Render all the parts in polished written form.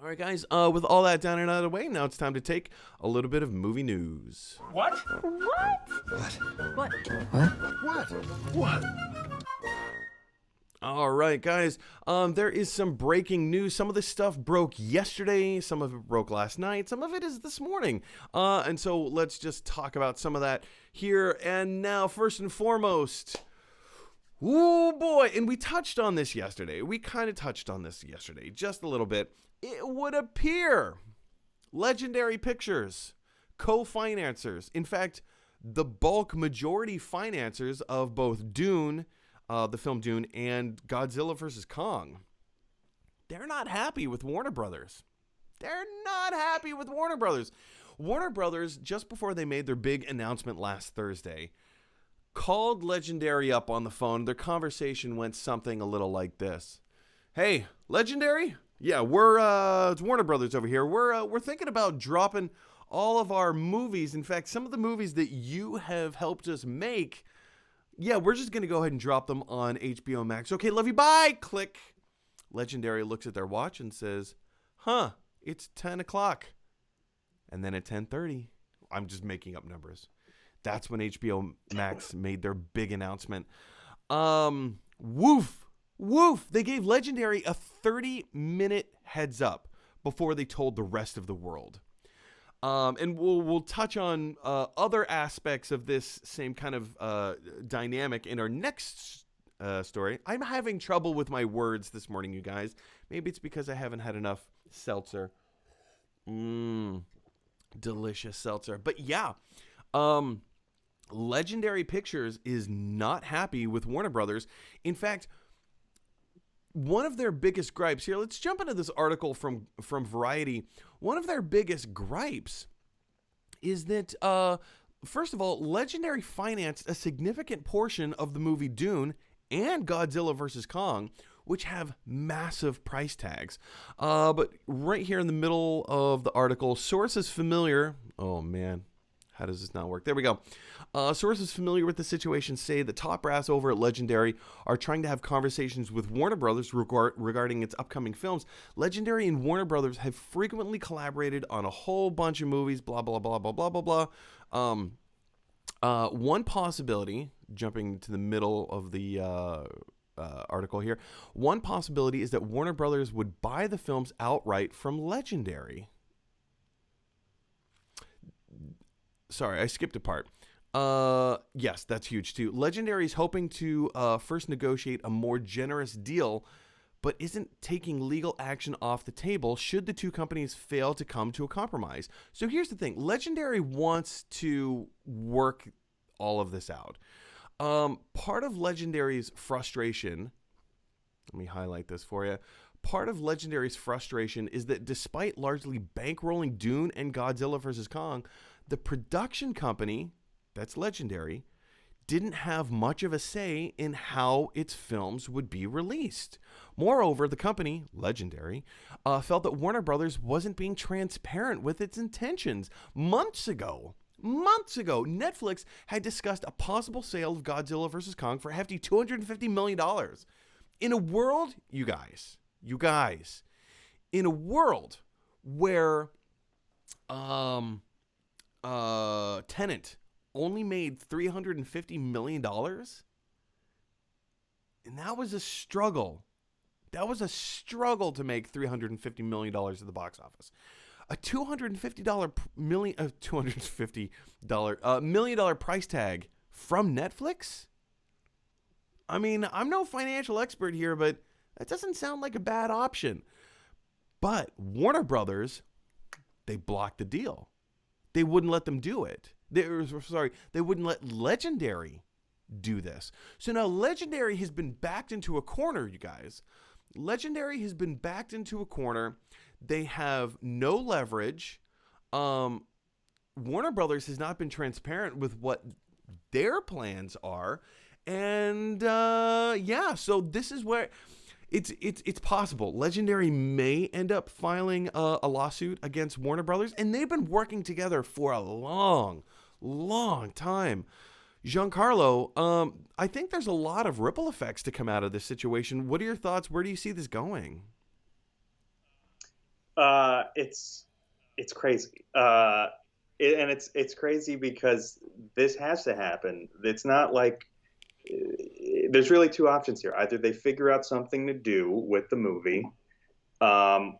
All right, guys, with all that done and out of the way, now it's time to take a little bit of movie news. What? What? All right, guys, there is some breaking news. Some of this stuff broke yesterday, some of it broke last night, some of it is this morning. And so let's just talk about some of that here and now. First and foremost, oh boy, and we touched on this yesterday. We kind of touched on this yesterday, just a little bit. It would appear Legendary Pictures, co-financers, in fact, the bulk majority financiers of both Dune, the film Dune, and Godzilla vs. Kong, they're not happy with Warner Brothers. They're not happy with Warner Brothers. Warner Brothers, just before they made their big announcement last Thursday, called Legendary up on the phone. Their conversation went something a little like this. Hey, Legendary? Yeah, it's Warner Brothers over here. We're thinking about dropping all of our movies. In fact, some of the movies that you have helped us make, yeah, we're just going to go ahead and drop them on HBO Max. Okay, love you, bye! Click. Legendary looks at their watch and says, it's 10 o'clock. And then at 10:30, I'm just making up numbers. That's when HBO Max made their big announcement. Woof. They gave Legendary a 30-minute heads up before they told the rest of the world. And we'll touch on other aspects of this same kind of dynamic in our next story. I'm having trouble with my words this morning, you guys. Maybe it's because I haven't had enough seltzer. Delicious seltzer. But yeah, Legendary Pictures is not happy with Warner Brothers. In fact, one of their biggest gripes here, let's jump into this article from Variety. One of their biggest gripes is that, first of all, Legendary financed a significant portion of the movie Dune and Godzilla vs. Kong, which have massive price tags. But right here in the middle of the article, sources familiar, oh man, how does this not work? There we go. Sources familiar with the situation say the top brass over at Legendary are trying to have conversations with Warner Brothers regarding its upcoming films. Legendary and Warner Brothers have frequently collaborated on a whole bunch of movies, blah, blah, blah, blah, blah, blah, blah. One possibility, jumping to the middle of the article here, one possibility is that Warner Brothers would buy the films outright from Legendary. Sorry, I skipped a part. Yes, that's huge too. Legendary is hoping to first negotiate a more generous deal, but isn't taking legal action off the table should the two companies fail to come to a compromise. So here's the thing. Legendary wants to work all of this out. Part of Legendary's frustration, let me highlight this for you. Part of Legendary's frustration is that despite largely bankrolling Dune and Godzilla vs. Kong, the production company, that's Legendary, didn't have much of a say in how its films would be released. Moreover, the company, Legendary, felt that Warner Brothers wasn't being transparent with its intentions. Months ago, Netflix had discussed a possible sale of Godzilla vs. Kong for a hefty $250 million. In a world, you guys, in a world where Tenet only made $350 million, and that was a struggle. That was a struggle to make $350 million at the box office. A $250 million dollar price tag from Netflix? I mean, I'm no financial expert here, but that doesn't sound like a bad option. But Warner Brothers, they blocked the deal. They wouldn't let them do it. They wouldn't let Legendary do this. So now Legendary has been backed into a corner, you guys. Legendary has been backed into a corner. They have no leverage. Warner Brothers has not been transparent with what their plans are. And so this is where it's possible. Legendary may end up filing a lawsuit against Warner Brothers, and they've been working together for a long time. Giancarlo, I think there's a lot of ripple effects to come out of this situation. What are your thoughts? Where do you see this going? It's crazy. And it's crazy because this has to happen. It's not like there's really two options here. Either they figure out something to do with the movie um,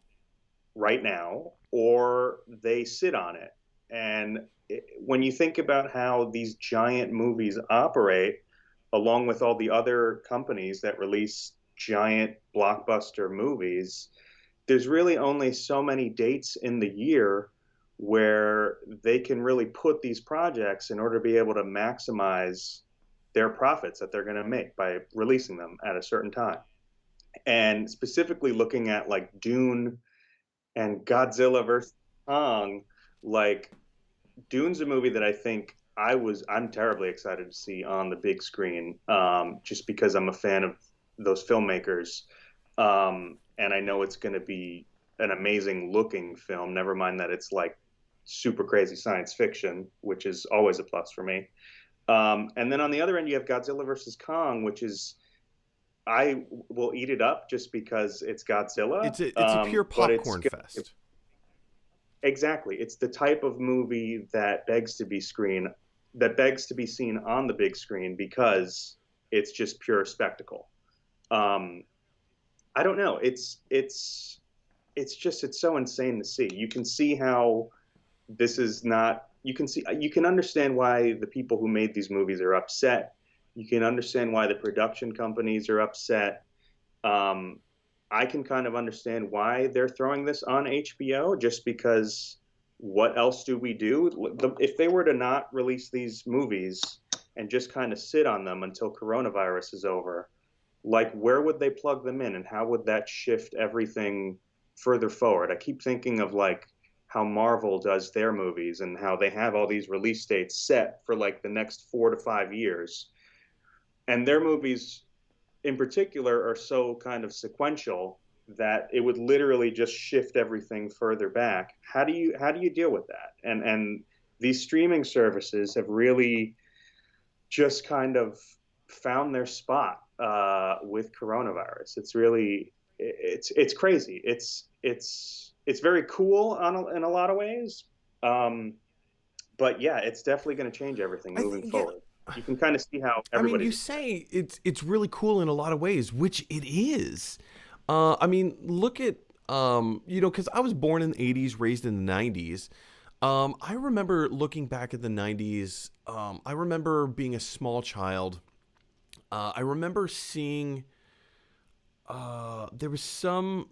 right now, or they sit on it. And when you think about how these giant movies operate, along with all the other companies that release giant blockbuster movies, there's really only so many dates in the year where they can really put these projects in order to be able to maximize their profits that they're going to make by releasing them at a certain time. And specifically looking at like Dune and Godzilla versus Kong, like Dune's a movie that I think I'm terribly excited to see on the big screen, just because I'm a fan of those filmmakers, and I know it's going to be an amazing looking film. Never mind that it's like super crazy science fiction, which is always a plus for me. And then on the other end, you have Godzilla versus Kong, which is I will eat it up just because it's Godzilla. It's a pure But it's popcorn fest. exactly. It's the type of movie that begs to be seen on the big screen because it's just pure spectacle. Um, I don't know. It's so insane to see. You can see how this is not. You can understand why the people who made these movies are upset. You can understand why the production companies are upset. Um, I can kind of understand why they're throwing this on HBO, just because what else do we do? If they were to not release these movies and just kind of sit on them until coronavirus is over, like where would they plug them in and how would that shift everything further forward? I keep thinking of like how Marvel does their movies and how they have all these release dates set for like the next 4 to 5 years. And their movies in particular are so kind of sequential that it would literally just shift everything further back. How do you deal with that? And these streaming services have really just kind of found their spot with coronavirus. It's crazy. It's very cool in a lot of ways. But yeah, it's definitely going to change everything I moving think, yeah, forward. You can kind of see how I mean, you everybody's say it's really cool in a lot of ways, which it is. I mean, look at because I was born in the '80s, raised in the '90s. I remember looking back at the '90s. I remember being a small child. I remember seeing there was some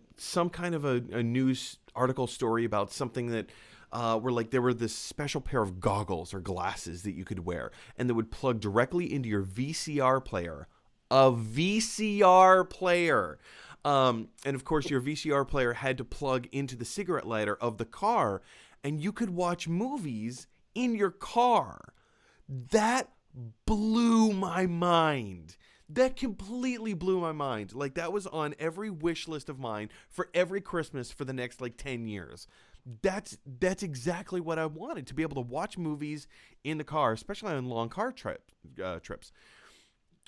kind of a news article story about something that where like there were this special pair of goggles or glasses that you could wear and that would plug directly into your VCR player. A VCR player. And of course, your VCR player had to plug into the cigarette lighter of the car, and you could watch movies in your car. That blew my mind. That completely blew my mind. Like, that was on every wish list of mine for every Christmas for the next like 10 years. That's exactly what I wanted, to be able to watch movies in the car, especially on long car trips.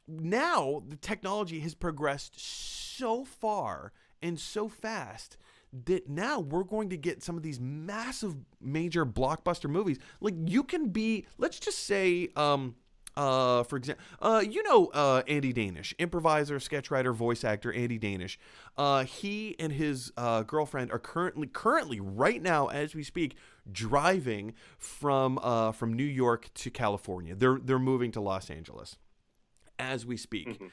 Now the technology has progressed so far and so fast that now we're going to get some of these massive major blockbuster movies. Like, you can be, let's just say, for example, Andy Danish, improviser, sketch writer, voice actor, Andy Danish. He and his girlfriend are currently right now as we speak driving from New York to California. They're moving to Los Angeles as we speak. Mm-hmm.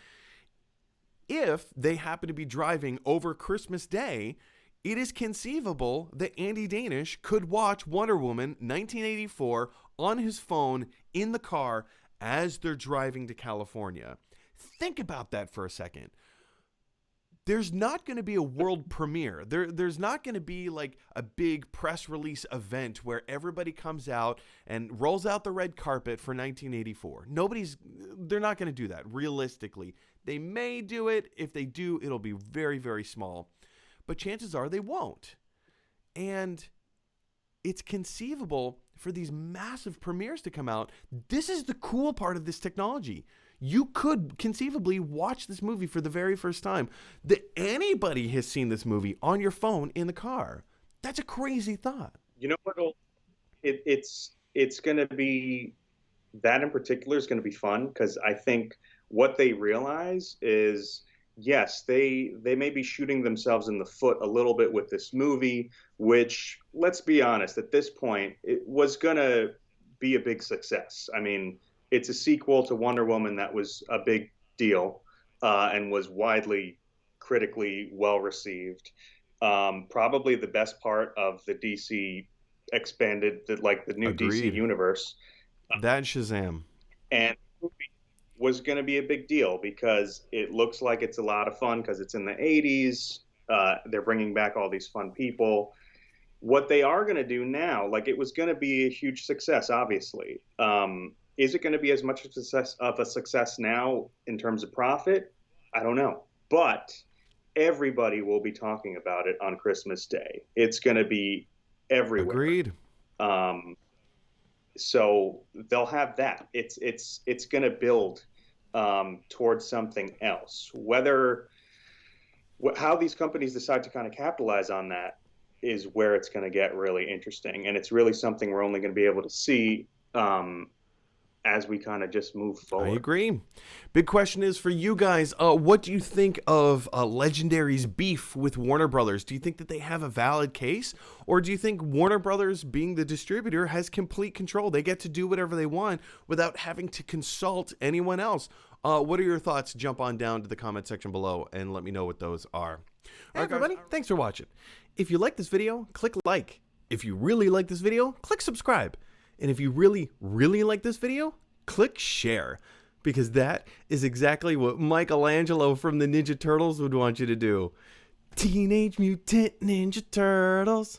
If they happen to be driving over Christmas Day, it is conceivable that Andy Danish could watch Wonder Woman 1984 on his phone in the car as they're driving to California. Think about that for a second. There's not going to be a world premiere. There's not going to be like a big press release event where everybody comes out and rolls out the red carpet for 1984. They're not going to do that realistically. They may do it. If they do, it'll be very, very small. But chances are they won't. And it's conceivable for these massive premieres to come out. This is the cool part of this technology. You could conceivably watch this movie for the very first time. That anybody has seen this movie on your phone in the car. That's a crazy thought. You know what? It's going to be that in particular is going to be fun because I think what they realize is yes, they may be shooting themselves in the foot a little bit with this movie, which let's be honest, at this point, it was going to be a big success. I mean, it's a sequel to Wonder Woman that was a big deal and was widely critically well received. Probably the best part of the DC expanded, like the new DC Agreed. universe. That and Shazam. And was going to be a big deal because it looks like it's a lot of fun because it's in the 80s. They're bringing back all these fun people. What they are going to do now, like it was going to be a huge success, obviously. Is it going to be as much of a success now in terms of profit? I don't know. But everybody will be talking about it on Christmas Day. It's going to be everywhere. Agreed. So they'll have that. It's going to build towards something else. How these companies decide to kind of capitalize on that is where it's going to get really interesting, and it's really something we're only going to be able to see as we kind of just move forward. I agree. Big question is for you guys. What do you think of Legendary's beef with Warner Brothers? Do you think that they have a valid case? Or do you think Warner Brothers, being the distributor, has complete control? They get to do whatever they want without having to consult anyone else. What are your thoughts? Jump on down to the comment section below and let me know what those are. All right, everybody, thanks for watching. If you like this video, click like. If you really like this video, click subscribe. And if you really, really like this video, click share, because that is exactly what Michelangelo from the Ninja Turtles would want you to do. Teenage Mutant Ninja Turtles.